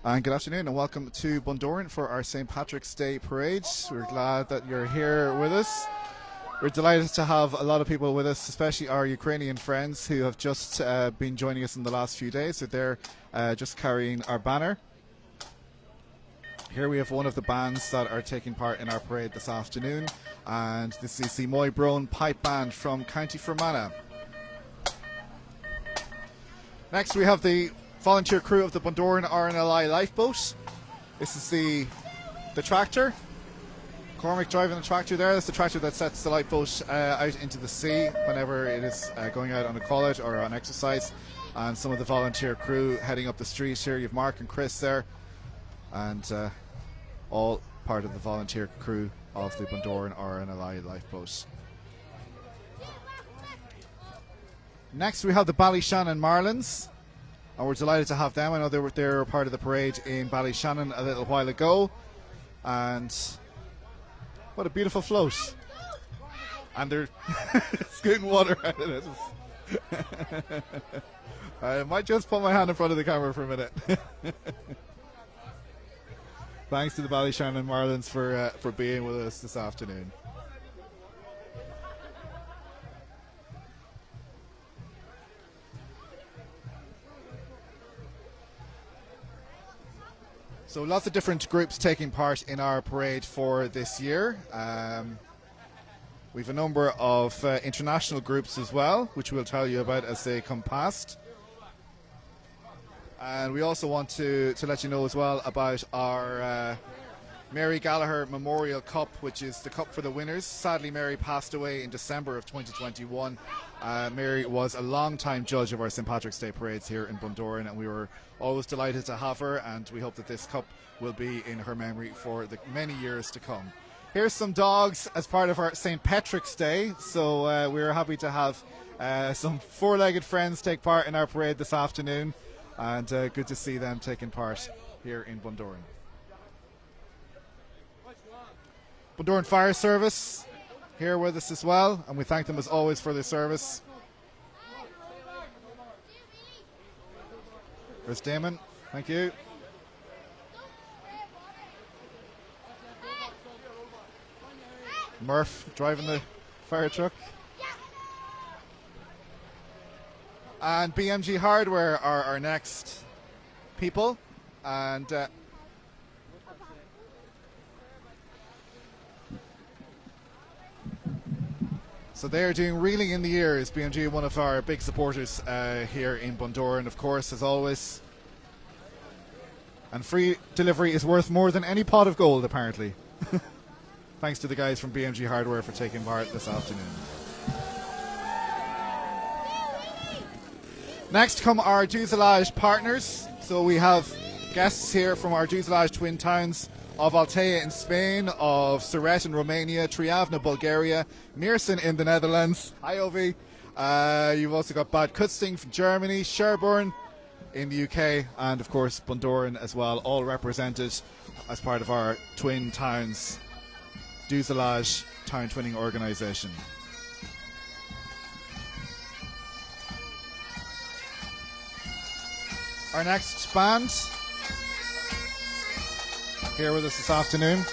And good afternoon and welcome to Bundoran for our St. Patrick's Day parade. We're glad that you're here with us. We're delighted to have a lot of people with us, especially our Ukrainian friends who have just been joining us in the last few days. So they're just carrying our banner. Here we have one of the bands that are taking part in our parade this afternoon, and this is the Moy Brone Pipe Band from County Fermanagh. Next we have the volunteer crew of the Bundoran RNLI lifeboat. This is the tractor. Cormac driving the tractor there. That's the tractor that sets the lifeboat out into the sea whenever it is going out on a call out or on exercise. And some of the volunteer crew heading up the street here. You have Mark and Chris there, and all part of the volunteer crew of the Bundoran RNLI lifeboat. Next we have the Ballyshannon Marlins, and we're delighted to have them. I know they were part of the parade in Ballyshannon a little while ago, and what a beautiful float. And they're scooting water out of it. I might just put my hand in front of the camera for a minute. Thanks to the Ballyshannon Marlins for being with us this afternoon. So lots of different groups taking part in our parade for this year. We have a number of international groups as well, which we'll tell you about as they come past. And we also want to let you know as well about our Mary Gallagher Memorial Cup, which is the cup for the winners. Sadly, Mary passed away in December of 2021. Mary was a long-time judge of our St. Patrick's Day parades here in Bundoran, and we were always delighted to have her, and we hope that this cup will be in her memory for the many years to come. Here's some dogs as part of our St. Patrick's Day, so we're happy to have some four-legged friends take part in our parade this afternoon, and good to see them taking part here in Bundoran. Bundoran Fire Service here with us as well, and we thank them as always for their service. There's Damon, thank you. Murph driving the fire truck. And BMG Hardware are our next people, and so they are doing Reeling in the Ears. BMG, one of our big supporters here in Bundoran, of course, as always. And free delivery is worth more than any pot of gold, apparently. Thanks to the guys from BMG Hardware for taking part this afternoon. Next come our Fuselage partners. So we have guests here from our Fuselage twin towns of Altea in Spain, of Siret in Romania, Triavna, Bulgaria, Meersen in the Netherlands. Hi, Ovi. You've also got Bad Kutzting from Germany, Sherborne in the UK, and of course Bundoran as well, all represented as part of our twin towns Fuselage town twinning organisation. Our next band here with us this afternoon.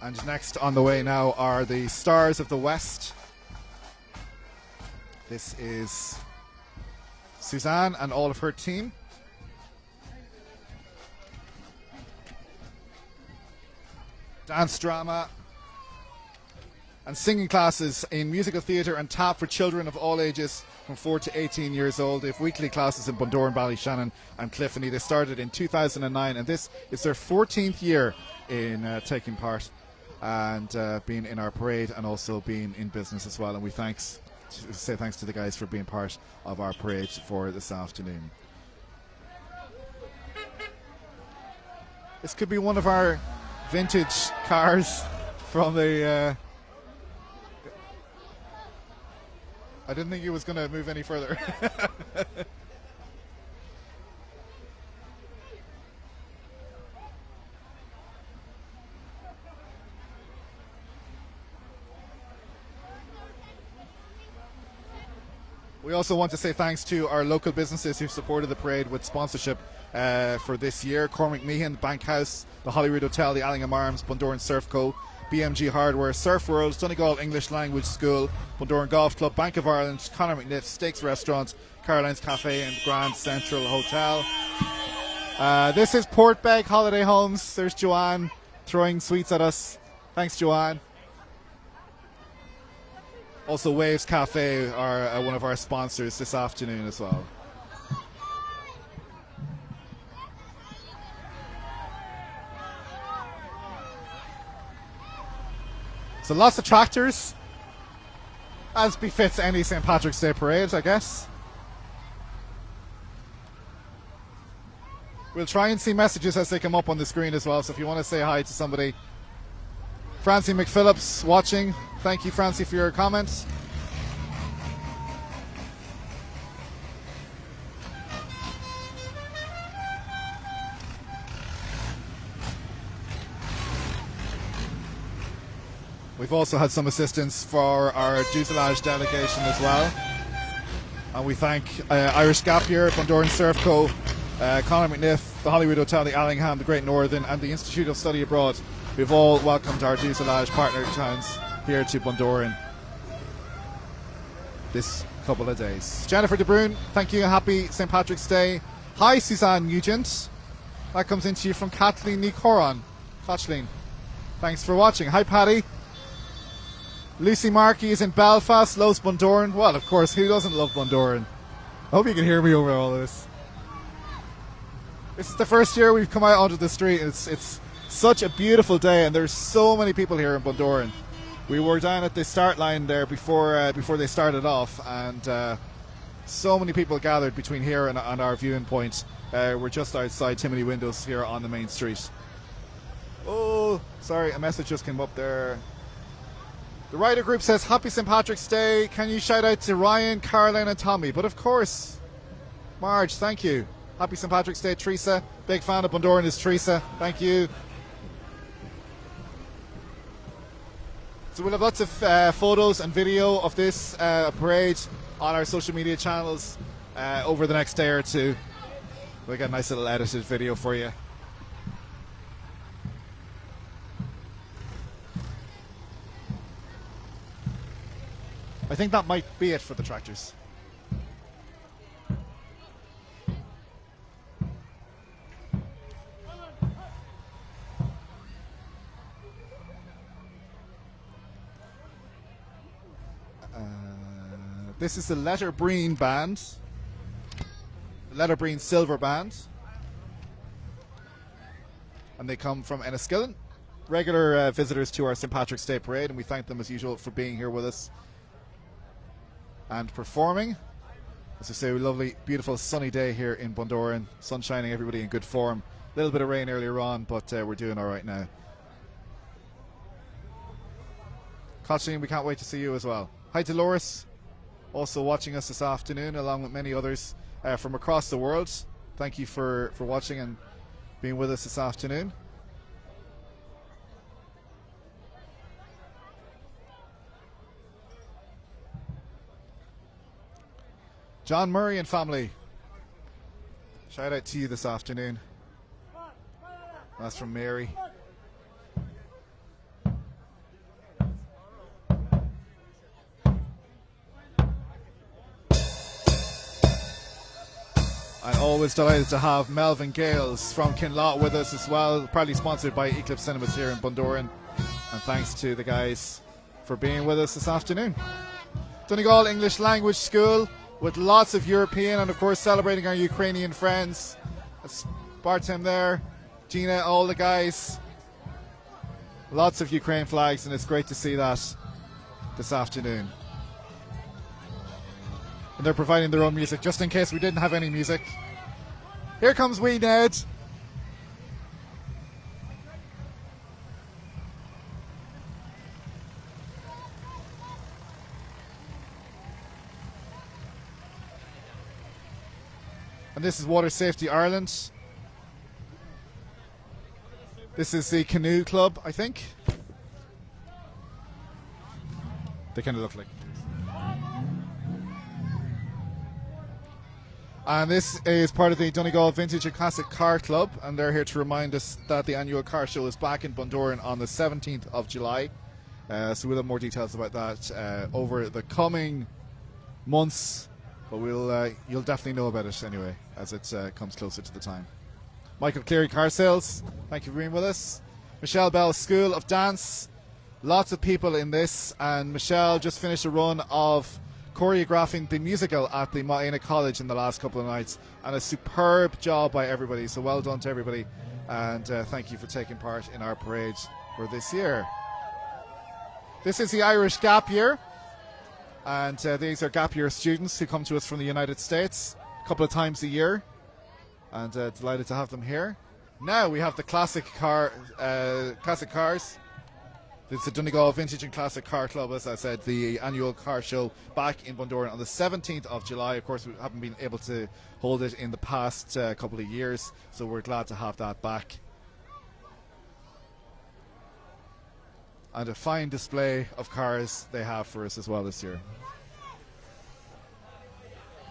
And next on the way now are the Stars of the West. This is Suzanne and all of her team. Dance, drama and singing classes in musical theatre and tap for children of all ages from 4 to 18 years old. They have weekly classes in Bundoran, Ballyshannon and Cliffany. They started in 2009, and this is their 14th year in taking part and being in our parade, and also being in business as well. And we say thanks to the guys for being part of our parade for this afternoon. This could be one of our vintage cars from the I didn't think he was going to move any further. We also want to say thanks to our local businesses who've supported the parade with sponsorship for this year. Cormac Meehan, Bank House, the Hollywood Hotel, the Allingham Arms, Bundoran Surf Co, BMG Hardware, Surf World, Donegal English Language School, Bundoran Golf Club, Bank of Ireland, Conor McNiff, Steaks Restaurant, Caroline's Cafe and Grand Central Hotel. This is Portbeg Holiday Homes. There's Joanne throwing sweets at us. Thanks, Joanne. Also, Waves Cafe are one of our sponsors this afternoon as well. So lots of tractors, as befits any St. Patrick's Day parade, I guess. We'll try and see messages as they come up on the screen as well, so if you want to say hi to somebody. Francie McPhillips watching. Thank you, Francie, for your comments. We've also had some assistance for our fuselage delegation as well. And we thank Irish Gap Year, Bundoran Surf Co, Conor McNiff, the Hollywood Hotel, the Allingham, the Great Northern, and the Institute of Study Abroad. We've all welcomed our fuselage partner towns here to Bundoran this couple of days. Jennifer De Bruyne, thank you. Happy St. Patrick's Day. Hi, Suzanne Nugent. That comes into you from Kathleen Nicoron. Kathleen, thanks for watching. Hi, Paddy. Lucy Markey is in Belfast, loves Bundoran. Well, of course, who doesn't love Bundoran? I hope you can hear me over all of this. This is the first year we've come out onto the street. It's such a beautiful day, and there's so many people here in Bundoran. We were down at the start line there before they started off, and so many people gathered between here and our viewing point. We're just outside Timothy Windows here on the main street. Oh, sorry, a message just came up there. The Rider Group says, Happy St. Patrick's Day. Can you shout out to Ryan, Caroline and Tommy? But of course. Marge, thank you. Happy St. Patrick's Day, Teresa. Big fan of Bundoran is Teresa. Thank you. So we'll have lots of photos and video of this parade on our social media channels over the next day or two. We'll get a nice little edited video for you. I think that might be it for the tractors. This is the Letterbreen Band. Letterbreen Silver Band. And they come from Enniskillen. Regular visitors to our St. Patrick's Day Parade, and we thank them as usual for being here with us and performing. As I say, a lovely, beautiful, sunny day here in Bundoran. Sun shining, everybody in good form. A little bit of rain earlier on, but we're doing all right now. Kathleen, we can't wait to see you as well. Hi, Dolores, also watching us this afternoon, along with many others from across the world. Thank you for watching and being with us this afternoon. John Murray and family, shout out to you this afternoon. That's from Mary. I'm always delighted to have Melvin Gales from Kinloch with us as well, proudly sponsored by Eclipse Cinemas here in Bundoran. And thanks to the guys for being with us this afternoon. Donegal English Language School, with lots of European and of course celebrating our Ukrainian friends. That's Bartem there, Gina, all the guys. Lots of Ukraine flags, and it's great to see that this afternoon. And they're providing their own music just in case we didn't have any music. Here comes Wee Ned. And this is Water Safety Ireland. This is the canoe club, I think. They kind of look like. And this is part of the Donegal Vintage and Classic Car Club, and they're here to remind us that the annual car show is back in Bundoran on the 17th of July. So we'll have more details about that over the coming months, but you'll definitely know about it anyway as it comes closer to the time. Michael Cleary, Car Sales, thank you for being with us. Michelle Bell, School of Dance, lots of people in this, and Michelle just finished a run of choreographing the musical at the Maena College in the last couple of nights, and a superb job by everybody, so well done to everybody, and thank you for taking part in our parade for this year. This is the Irish Gap Year, and these are Gap Year students who come to us from the United States a couple of times a year, and delighted to have them here. Now we have the classic cars. It's the Donegal Vintage and Classic Car Club, as I said, the annual car show back in Bundoran on the 17th of July. Of course, we haven't been able to hold it in the past couple of years, so we're glad to have that back. And a fine display of cars they have for us as well this year.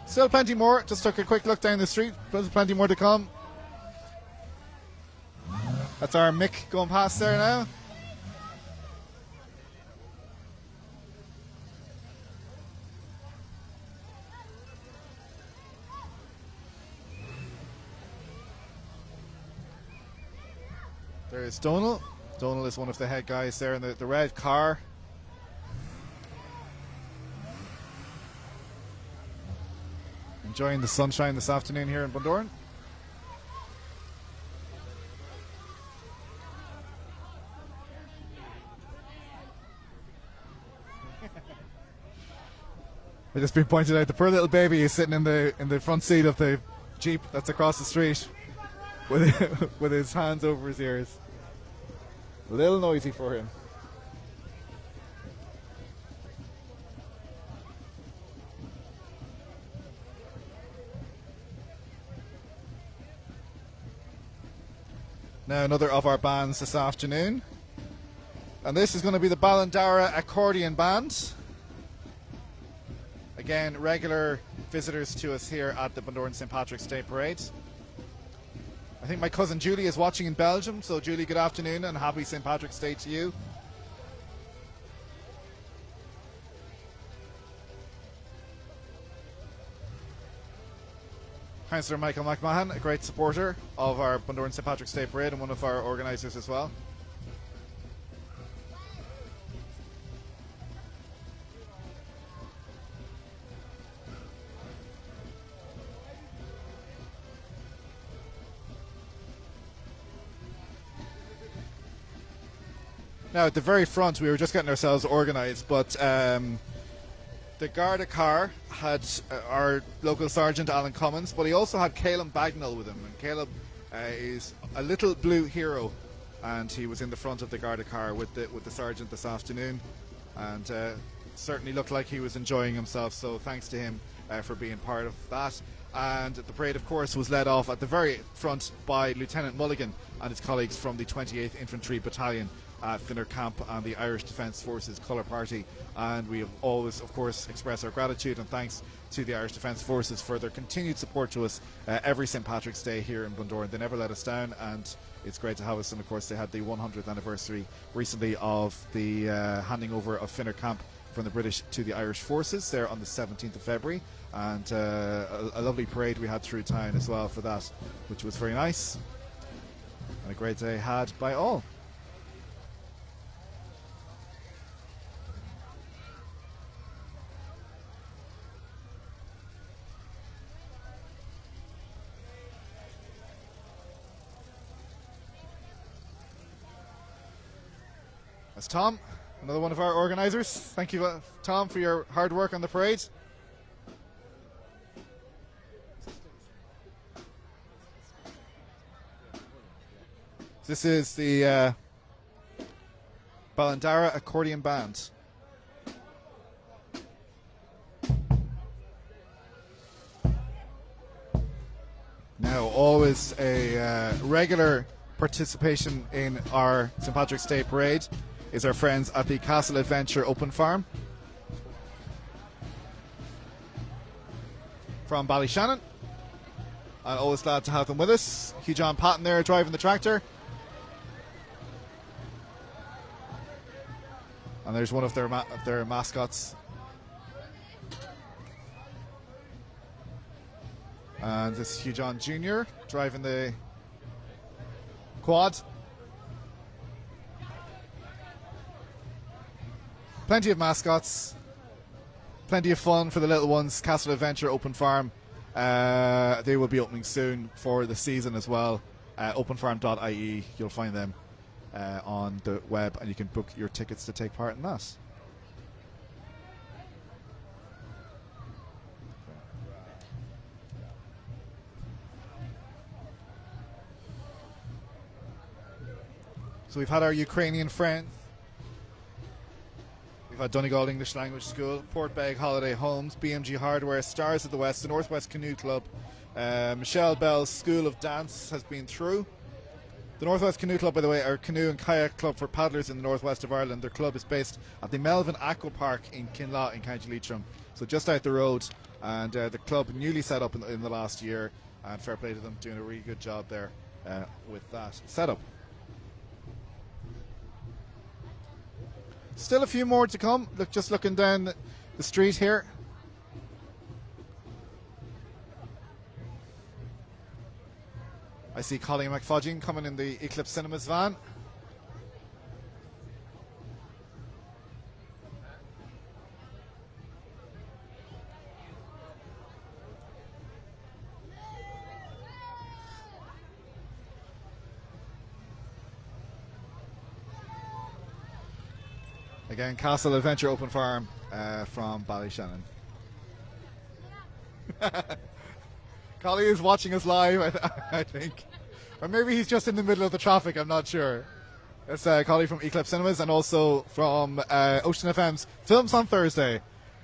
Still plenty more. Just took a quick look down the street. There's plenty more to come. That's our Mick going past there now. There's Donal. Donal is one of the head guys there in the red car. Enjoying the sunshine this afternoon here in Bundoran. It just been pointed out the poor little baby is sitting in the front seat of the Jeep that's across the street with his hands over his ears. A little noisy for him. Now another of our bands this afternoon, and this is going to be the Ballandara Accordion Band. Again, regular visitors to us here at the Bundoran St. Patrick's Day Parade. I think my cousin Julie is watching in Belgium, so Julie, good afternoon and happy St. Patrick's Day to you. Councillor Michael McMahon, a great supporter of our Bundoran St. Patrick's Day Parade and one of our organisers as well. Now at the very front we were just getting ourselves organised, but the Garda car had our local sergeant Alan Cummins, but he also had Caleb Bagnall with him, and Caleb is a little blue hero, and he was in the front of the Garda car with the sergeant this afternoon, and certainly looked like he was enjoying himself, so thanks to him for being part of that. And the parade, of course, was led off at the very front by Lieutenant Mulligan and his colleagues from the 28th Infantry Battalion at Finner Camp and the Irish Defence Forces Colour Party, and we have always, of course, expressed our gratitude and thanks to the Irish Defence Forces for their continued support to us every St. Patrick's Day here in Bundoran. They never let us down, and it's great to have us. And of course they had the 100th anniversary recently of the handing over of Finner Camp from the British to the Irish Forces there on the 17th of February, and a lovely parade we had through town as well for that, which was very nice and a great day had by all. That's Tom, another one of our organisers. Thank you, Tom, for your hard work on the parade. This is the Ballandara Accordion Band. Now, always a regular participation in our St. Patrick's Day Parade is our friends at the Castle Adventure Open Farm from Ballyshannon. and always glad to have them with us. Hugh John Patton there driving the tractor. And there's one of their mascots. And this is Hugh John Jr. driving the quad. Plenty of mascots. Plenty of fun for the little ones. Castle Adventure Open Farm. They will be opening soon for the season as well. Openfarm.ie. You'll find them on the web, and you can book your tickets to take part in that. So we've had our Ukrainian friends. We've had Donegal English Language School, Portbeg Holiday Homes, BMG Hardware, Stars of the West, the Northwest Canoe Club. Michelle Bell's School of Dance has been through. The Northwest Canoe Club, by the way, are a canoe and kayak club for paddlers in the northwest of Ireland. Their club is based at the Melvin Aqua Park in Kinlaw in County Leitrim, so just out the road. And the club newly set up in the last year, and fair play to them, doing a really good job there with that setup. Still a few more to come. Look, just looking down the street here. I see Colleen McFudging coming in the Eclipse Cinemas van. Again, Castle Adventure Open Farm from Ballyshannon. Collie is watching us live, I think. Or maybe he's just in the middle of the traffic, I'm not sure. It's Collie from Eclipse Cinemas, and also from Ocean FM's Films on Thursday.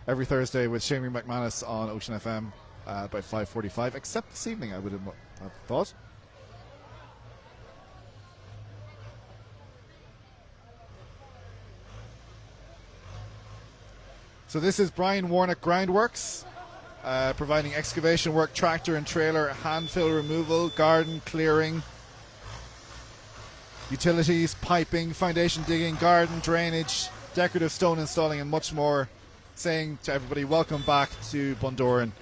Every Thursday with Shamie McManus on Ocean FM by 5:45, except this evening, I would have thought. So this is Brian Warnock Groundworks, providing excavation work, tractor and trailer, hand fill removal, garden clearing, utilities, piping, foundation digging, garden drainage, decorative stone installing, and much more. Saying to everybody, welcome back to Bundoran,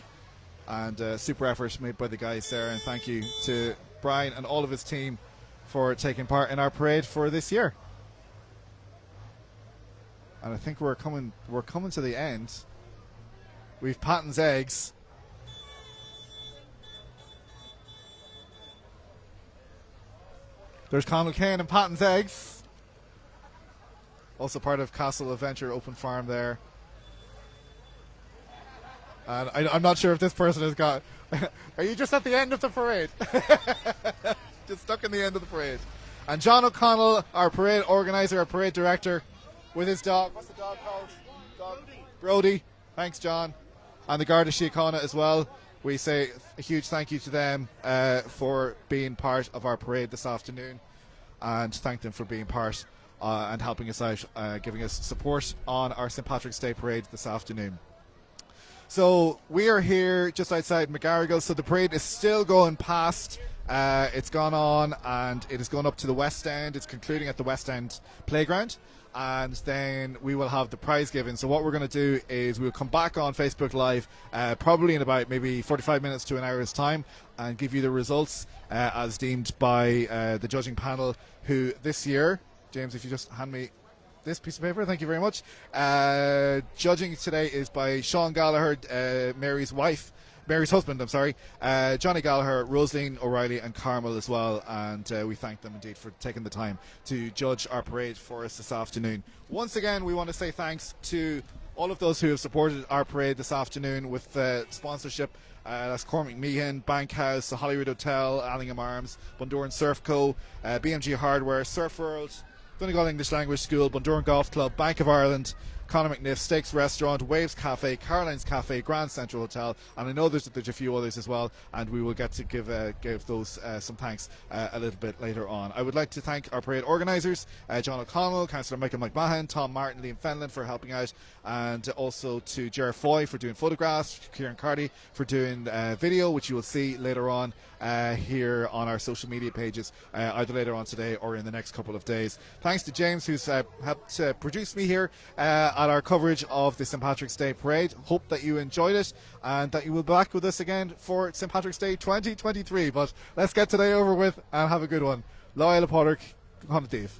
and super effort made by the guys there, and thank you to Brian and all of his team for taking part in our parade for this year. And I think we're coming to the end. We've Patton's Eggs. There's Conal Kane and Patton's Eggs. Also part of Castle Adventure Open Farm there. And I'm not sure if this person has got... Are you just at the end of the parade? Just stuck in the end of the parade. And John O'Connell, our parade organizer, our parade director, with his dog. What's the dog called? Brody. Thanks, John. And the Garda Síochána as well. We say a huge thank you to them for being part of our parade this afternoon, and thank them for being part and helping us out, giving us support on our St. Patrick's Day parade this afternoon. So we are here just outside McGarrigle. So the parade is still going past. It's gone on, and it is going up to the West End. It's concluding at the West End Playground. And then we will have the prize given. So what we're going to do is we'll come back on Facebook Live probably in about maybe 45 minutes to an hour's time, and give you the results as deemed by the judging panel, who this year, James, if you just hand me this piece of paper, thank you very much. Judging today is by Sean Gallagher, Mary's husband, Johnny Gallagher, Rosaline O'Reilly and Carmel as well, and we thank them indeed for taking the time to judge our parade for us this afternoon. Once again, we want to say thanks to all of those who have supported our parade this afternoon with sponsorship. That's Cormac Meehan, Bankhouse, the Hollywood Hotel, Allingham Arms, Bundoran Surf Co, BMG Hardware, Surf World, Donegal English Language School, Bundoran Golf Club, Bank of Ireland, Conor McNiff, Steaks Restaurant, Waves Cafe, Caroline's Cafe, Grand Central Hotel, and I know there's a few others as well, and we will get to give those some thanks a little bit later on. I would like to thank our parade organisers, John O'Connell, Councillor Michael McMahon, Tom Martin, Liam Fenlon for helping out, and also to Ger Foy for doing photographs, Kieran Carty for doing video, which you will see later on here on our social media pages, either later on today or in the next couple of days. Thanks to James, who's helped produce me here at our coverage of the St. Patrick's Day Parade. Hope that you enjoyed it and that you will be back with us again for St. Patrick's Day 2023. But let's get today over with and have a good one. Lyle Potter, Conor Dave.